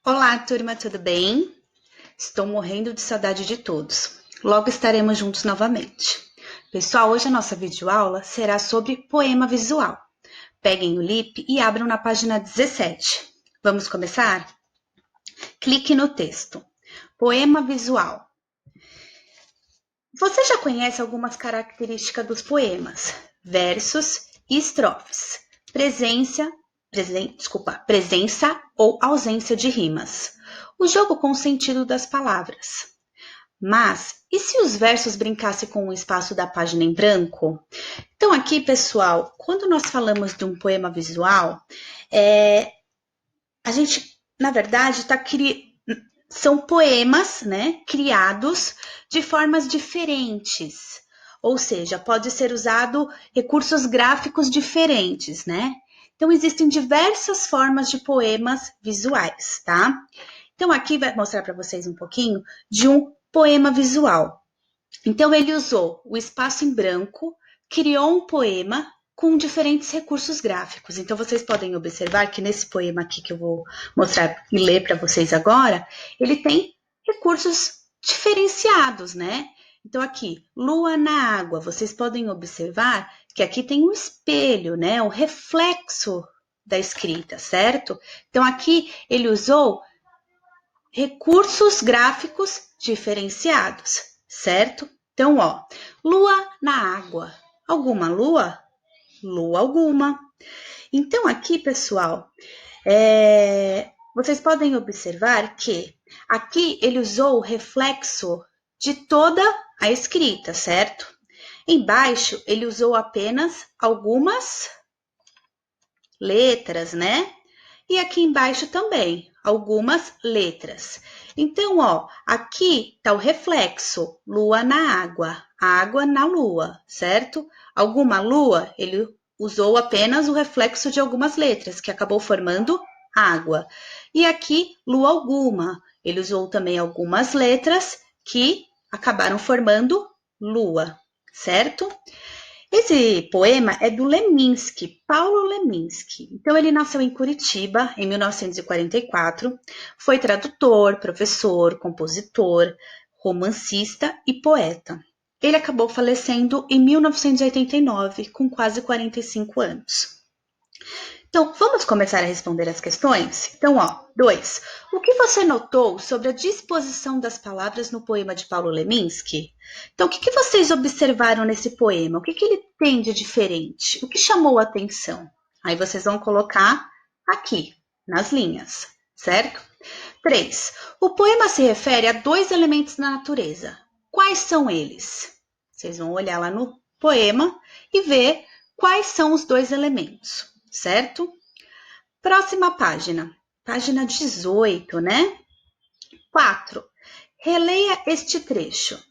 Olá, turma, tudo bem? Estou morrendo de saudade de todos. Logo estaremos juntos novamente. Pessoal, hoje a nossa videoaula será sobre poema visual. Peguem o LIP e abram na página 17. Vamos começar? Clique no texto. Poema visual. Você já conhece algumas características dos poemas? Versos e estrofes. Presença ou ausência de rimas. O jogo com o sentido das palavras. Mas, e se os versos brincassem com o espaço da página em branco? Então, aqui, pessoal, quando nós falamos de um poema visual, a gente, na verdade, são poemas, né, criados de formas diferentes. Ou seja, pode ser usado recursos gráficos diferentes, né? Então, existem diversas formas de poemas visuais, tá? Então, aqui vai mostrar para vocês um pouquinho de um poema visual. Então, ele usou o espaço em branco, criou um poema com diferentes recursos gráficos. Então, vocês podem observar que nesse poema aqui que eu vou mostrar e ler para vocês agora, ele tem recursos diferenciados, né? Então, aqui, lua na água, vocês podem observar que aqui tem um espelho, né? O reflexo da escrita, certo? Então, aqui ele usou recursos gráficos diferenciados, certo? Então, ó, lua na água. Alguma lua? Lua alguma. Então, aqui, pessoal, vocês podem observar que aqui ele usou o reflexo de toda a escrita, certo? Embaixo, ele usou apenas algumas letras, né? E aqui embaixo também, algumas letras. Então, ó, aqui tá o reflexo, lua na água, água na lua, certo? Alguma lua, ele usou apenas o reflexo de algumas letras, que acabou formando água. E aqui, lua alguma, ele usou também algumas letras que acabaram formando lua, certo? Esse poema é do Leminski, Paulo Leminski. Então, ele nasceu em Curitiba, em 1944, foi tradutor, professor, compositor, romancista e poeta. Ele acabou falecendo em 1989, com quase 45 anos. Então, vamos começar a responder as questões? Então, ó, 2. O que você notou sobre a disposição das palavras no poema de Paulo Leminski? Então, o que vocês observaram nesse poema? O que ele tem de diferente? O que chamou a atenção? Aí vocês vão colocar aqui, nas linhas, certo? 3. O poema se refere a dois elementos da natureza. Quais são eles? Vocês vão olhar lá no poema e ver quais são os dois elementos, certo? Próxima página, página 18, né? 4. Releia este trecho.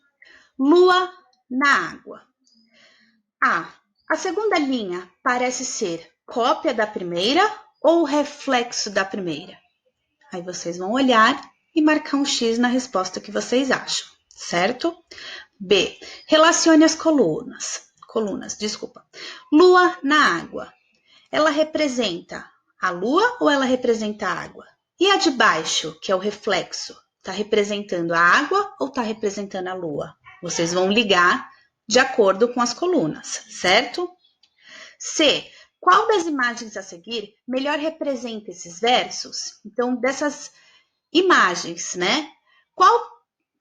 Lua na água. A segunda linha parece ser cópia da primeira ou reflexo da primeira? Aí vocês vão olhar e marcar um X na resposta que vocês acham, certo? B. Relacione as colunas. Lua na água. Ela representa a lua ou ela representa a água? E a de baixo, que é o reflexo, está representando a água ou está representando a lua? Vocês vão ligar de acordo com as colunas, certo? C. Qual das imagens a seguir melhor representa esses versos? Então, dessas imagens, né? Qual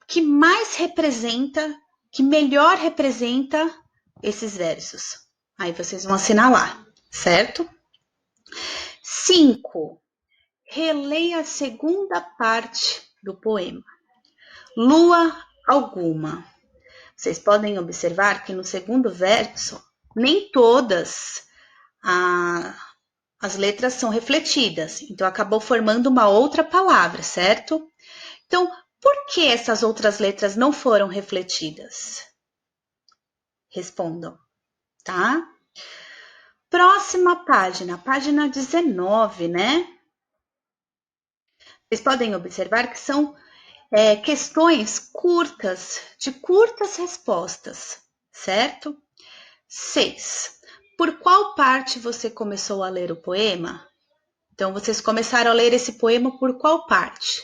que mais representa, que melhor representa esses versos? Aí vocês vão assinalar, certo? 5. Releia a segunda parte do poema. Lua alguma. Vocês podem observar que no segundo verso, nem todas as letras são refletidas. Então, acabou formando uma outra palavra, certo? Então, por que essas outras letras não foram refletidas? Respondam, tá? Próxima página, página 19, né? Vocês podem observar que são questões curtas, de curtas respostas, certo? 6. Por qual parte você começou a ler o poema? Então, vocês começaram a ler esse poema por qual parte?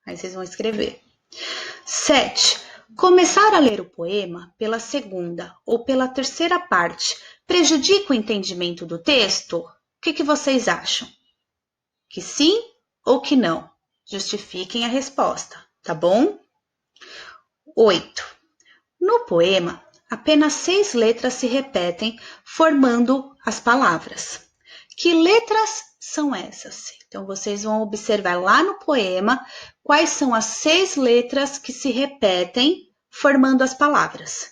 Aí vocês vão escrever. 7. Começar a ler o poema pela segunda ou pela terceira parte prejudica o entendimento do texto? O que vocês acham? Que sim ou que não? Justifiquem a resposta, tá bom? 8. No poema, apenas 6 letras se repetem, formando as palavras. Que letras são essas? Então, vocês vão observar lá no poema quais são as 6 letras que se repetem, formando as palavras.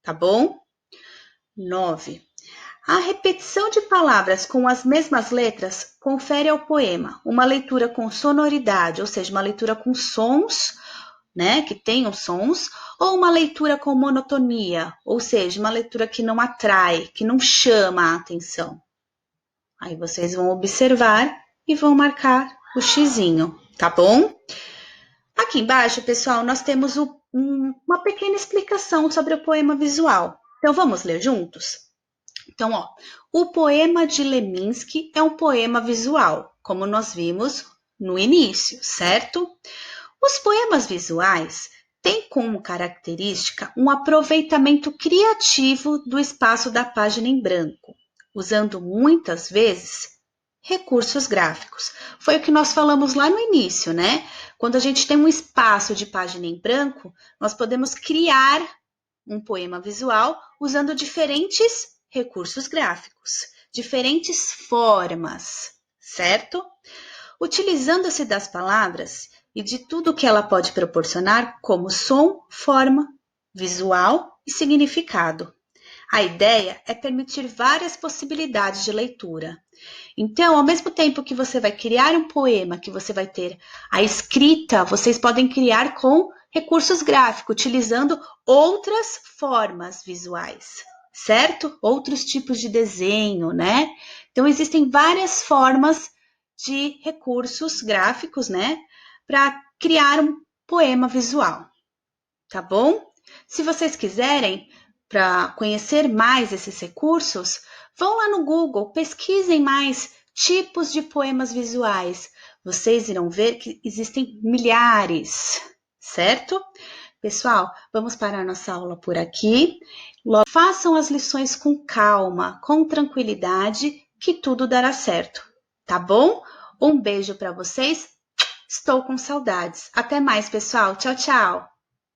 Tá bom? 9. A repetição de palavras com as mesmas letras confere ao poema uma leitura com sonoridade, ou seja, uma leitura com sons, né, que tenham sons, ou uma leitura com monotonia, ou seja, uma leitura que não atrai, que não chama a atenção. Aí vocês vão observar e vão marcar o xizinho, tá bom? Aqui embaixo, pessoal, nós temos uma pequena explicação sobre o poema visual. Então, vamos ler juntos? Então, ó, o poema de Leminski é um poema visual, como nós vimos no início, certo? Os poemas visuais têm como característica um aproveitamento criativo do espaço da página em branco, usando muitas vezes recursos gráficos. Foi o que nós falamos lá no início, né? Quando a gente tem um espaço de página em branco, nós podemos criar um poema visual usando diferentes recursos gráficos, diferentes formas, certo? Utilizando-se das palavras e de tudo que ela pode proporcionar como som, forma, visual e significado. A ideia é permitir várias possibilidades de leitura. Então, ao mesmo tempo que você vai criar um poema, que você vai ter a escrita, vocês podem criar com recursos gráficos, utilizando outras formas visuais, certo? Outros tipos de desenho, né? Então, existem várias formas de recursos gráficos, né? Para criar um poema visual, tá bom? Se vocês quiserem, para conhecer mais esses recursos, vão lá no Google, pesquisem mais tipos de poemas visuais. Vocês irão ver que existem milhares, certo? Pessoal, vamos parar nossa aula por aqui. Façam as lições com calma, com tranquilidade, que tudo dará certo, tá bom? Um beijo para vocês. Estou com saudades. Até mais, pessoal. Tchau, tchau.